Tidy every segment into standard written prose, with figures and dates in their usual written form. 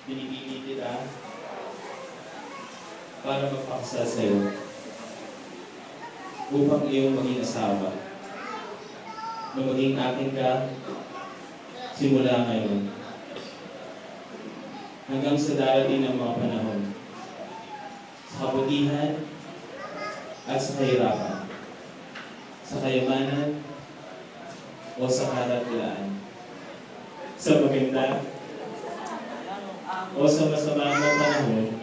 Pinipili kita para magpakasal sa'yo upang iyong maging asawa na maging akin ka simula ngayon hanggang sa darating ng mga panahon, sa kabutihan at sa kahirapan, sa kayamanan o sa karatlaan, sa maganda o sa masama na panahon,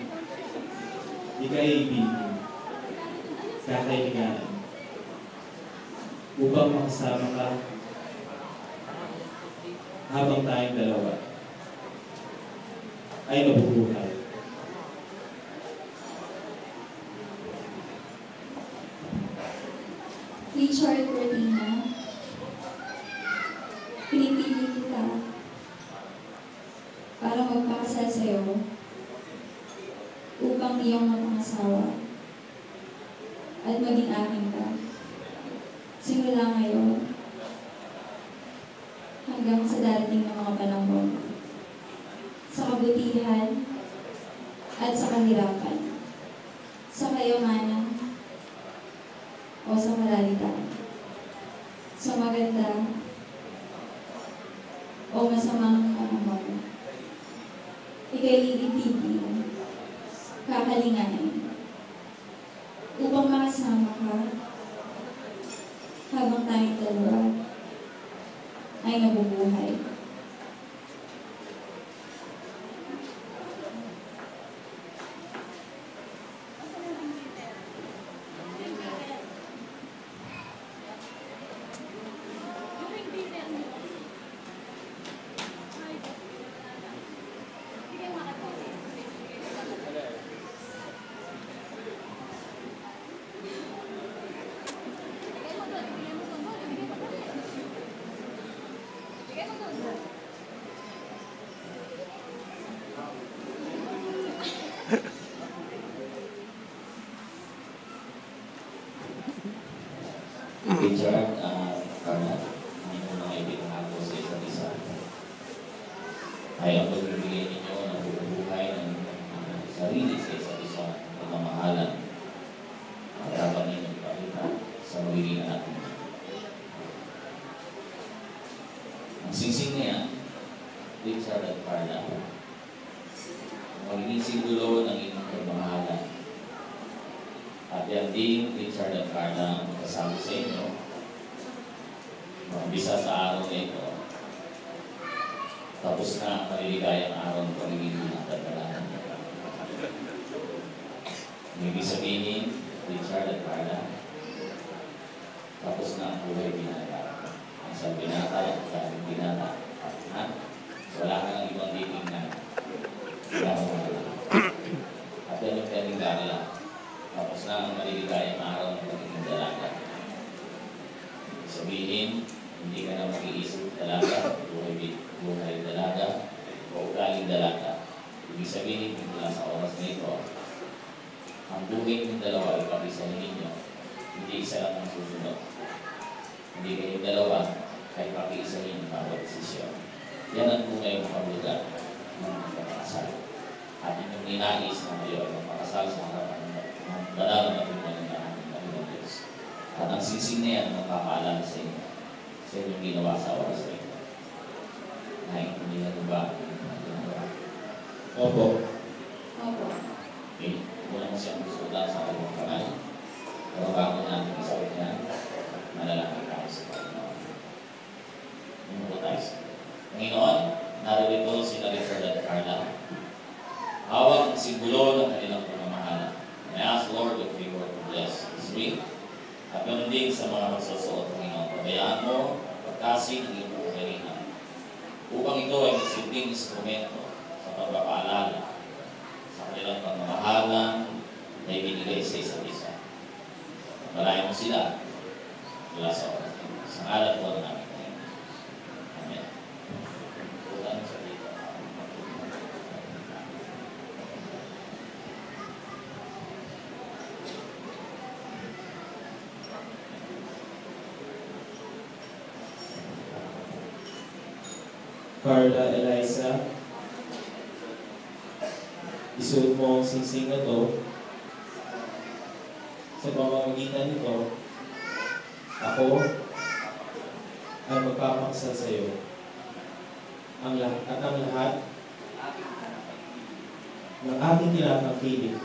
ikaibigin, kakailangan, upang makasama ka habang tayong dalawa ay mabubuhay. Richard Cortina, pinipili kita para magpakasal sa'yo upang iyong mapangasawa at maging akin ka simula ngayon hanggang sa darating ng mga panahon, sa kabutihan at sa kahirapan, sa kayamanan o sa kalalitan, sa maganda o masamang panahon. Ika'y iibigin, kakalinganin, upang makasama ka habang tayong dalawa ay nabubuhay. Richard, Carla, hindi mo na kaibigan ako sa isa't isa. Ay ang pagbibigay ninyo ng buhay ng sarili sa isa't isa, ng mamahalan, ang dapat ninyong ipakita sa magiging anak niyo. Ang singsing niya, Richard at Carla, magiging simbolo ng inyong pagmamahalan. At yan din, Richard at Carla, ang magkasabi sa inyo, umpisa sa araw na ito, tapos na ang maliligayang araw ng pagiging natagalahan. Ibig sabihin, Richard at Carla, tapos na ang buhay binata. Ang isang binata at ang binata. Ha? Wala ka ng ibang titingnan. Wala ka wala. At yan yung pwedeng Carla. Tapos na ang maliligayang araw ng pagiging dalaga. Sabihin, hindi ka na mag-iisip dalaga, buhay dalaga, o ugaling dalaga. Ibig sabihin, mula sa oras na ito, ang buhay ng dalawa ay papisahin ninyo. Hindi isa lang ang susunod. Hindi kayong dalawa ay papisahin ang bawat desisyon. Yan ang buhay ng paglugar ng pagkakasal. At inyong ninais na kayo ay magpakasal sa harapan ng banal na buhay ng Panginoon Diyos. At ang sisig na yan ang magpapaalala sa inyo. Sa inyong ginawa sa oras na ito. Naintindihan mo ba? Opo. Opo. Okay. Muna mo siyang gusto lang sa kanyang kamay. Pero bago natin isawit niya, malalaki tayo sa Panginoon. Muna tayo sa Panginoon, naririto sila Richard at Carla. Hawak ang simbolo ng kanilang pamamahala. I ask Lord of favor to bless this week. At ganoon din sa mga magsusuot, Panginoon. Pabayaan mo, pagkasing ang iyong kahilingan. Upang ito ay masilbing instrumento sa pagpapaalala sa kanilang pamamahala na ibinigay sa isa't isa. Malayan mo sila mula sa oras. Sa ngalan po namin. Amen. Putan sa dito. Carla Eliza, isuot mo ang singsing na to. Sa pamamagitan nito, ako ay magpapakasal sa iyo. Ang lahat ng ating tinatangkilik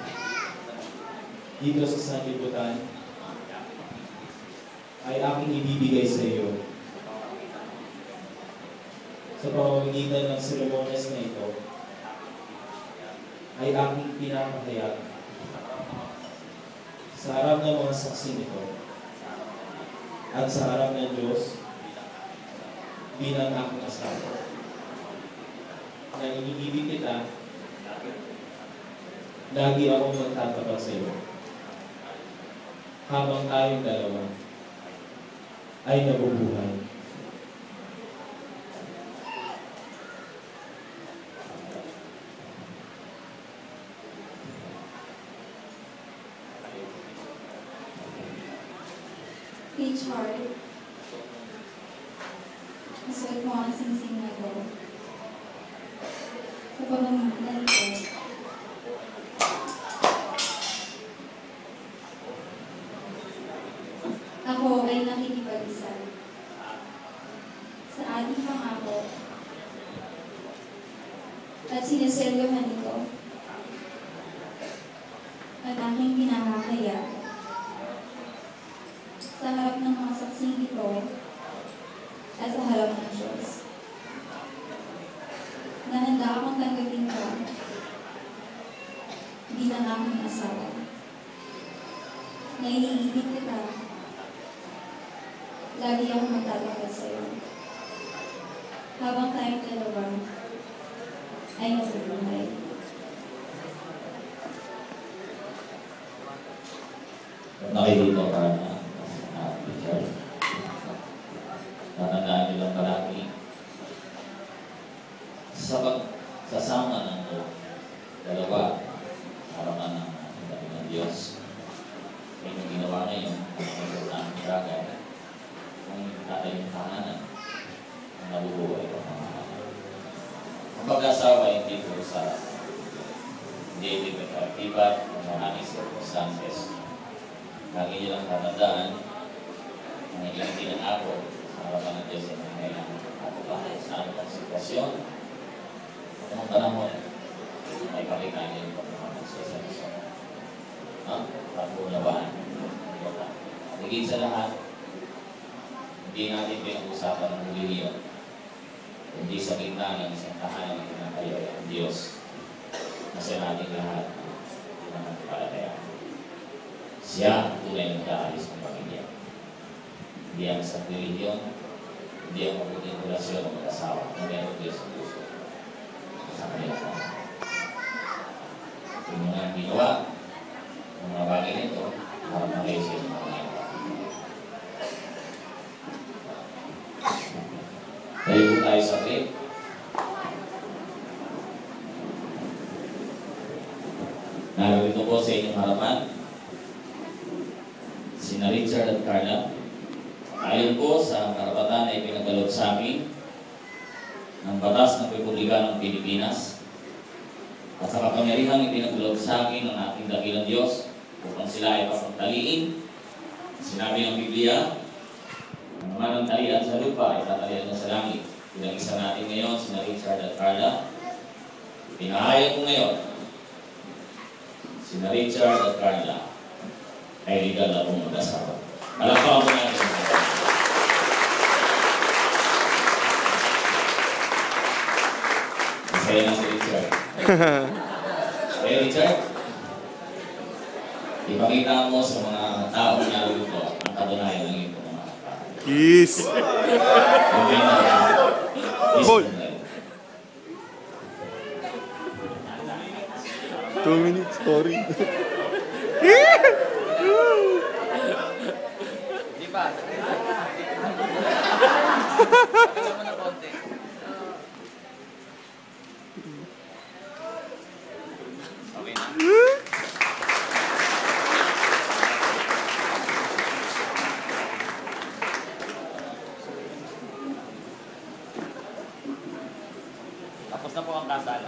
dito sa sanlibutan ay aking ibibigay sa iyo. Sa pamamagitan ng seremonyas na ito, ay aking pinapahayag sa harap ng mga saksi nito at sa harap ng Diyos bilang aking asawa. Na iniibig kita, lagi akong magtatapat sa iyo. Habang tayong dalawa ay nabubuhay. Richard, isuot mo ang singsing na ito. Sa pamamagitan nito, ako ay nakikipag-isa sa ating pangako at siniselyohan nito at aking pinakakaya sa harap ng mga saksing ito at sa harap ng Diyos. Na handa akong tanggapin ka bilang aking asawa. Na iniibig kita, lagi akong magtatapat sa iyo. Habang tayong dalawa ay nabubuhay. Nakikita ka na Richard. Tatandaan niyo lang palagi sa pagsasama ng dalawa harapan ng dami ng Diyos. Yung ginawa ngayon, ang importante bagay, kung tatay yung tahanan, ang nabubuhay ko. Ang pag-asawa hindi po sa hindi iba ang maraming circumstances. Lagi niyo lang tatandaan ang ilang tinangako sa harapan ng Diyos ay kailangan ako pa sa anong sitwasyon. Anong panahon ay pakita niyo yung pagkakamang sa isa. Pag-unawaan. Higit sa lahat, hindi natin pinag-usapan ng reliyon. Hindi sa gitna ng isang tahanan na kinakayo ang Diyos. Kasi natin lahat ang nagpapalataya. Siya ang tunay ng kaalis ng pamilya. Hindi ang isang reliyon, hindi ang mabuting relasyon ng mag-asawa na meron Diyos sa puso. Sa kanila po. Yung mga ginawa, yung mga bagay nito, harap na kayo sa inyo mga ngayon. Tayo po tayo sa clip. Narito po sa inyong harapan sina Richard at Carla. Ayon po sa karapatan na ipinagalot sa amin ng Batas ng Republika ng Pilipinas at sa kapangyarihang ipinagalot sa amin ng ating dakilang Diyos upang sila ay papagtaliin. Sinabi ng Biblia, ang naman ng talian sa lupa ay tatalian na sa langit. Bilang isa natin ngayon, sina Richard at Carla. Pinahayag ko ngayon, sina Richard at Carla ay legal na pong mag-asawa. Palakpakan po natin. Masaya na si Richard. Hey Richard, ipakita mo sa mga tao na narito ang katunayan ng iyong pagmamahal. Yes! Okay na. Paul! 2 minutes story. Di ba? Kasama na konti. Okay na. Tapos na po ang kasal.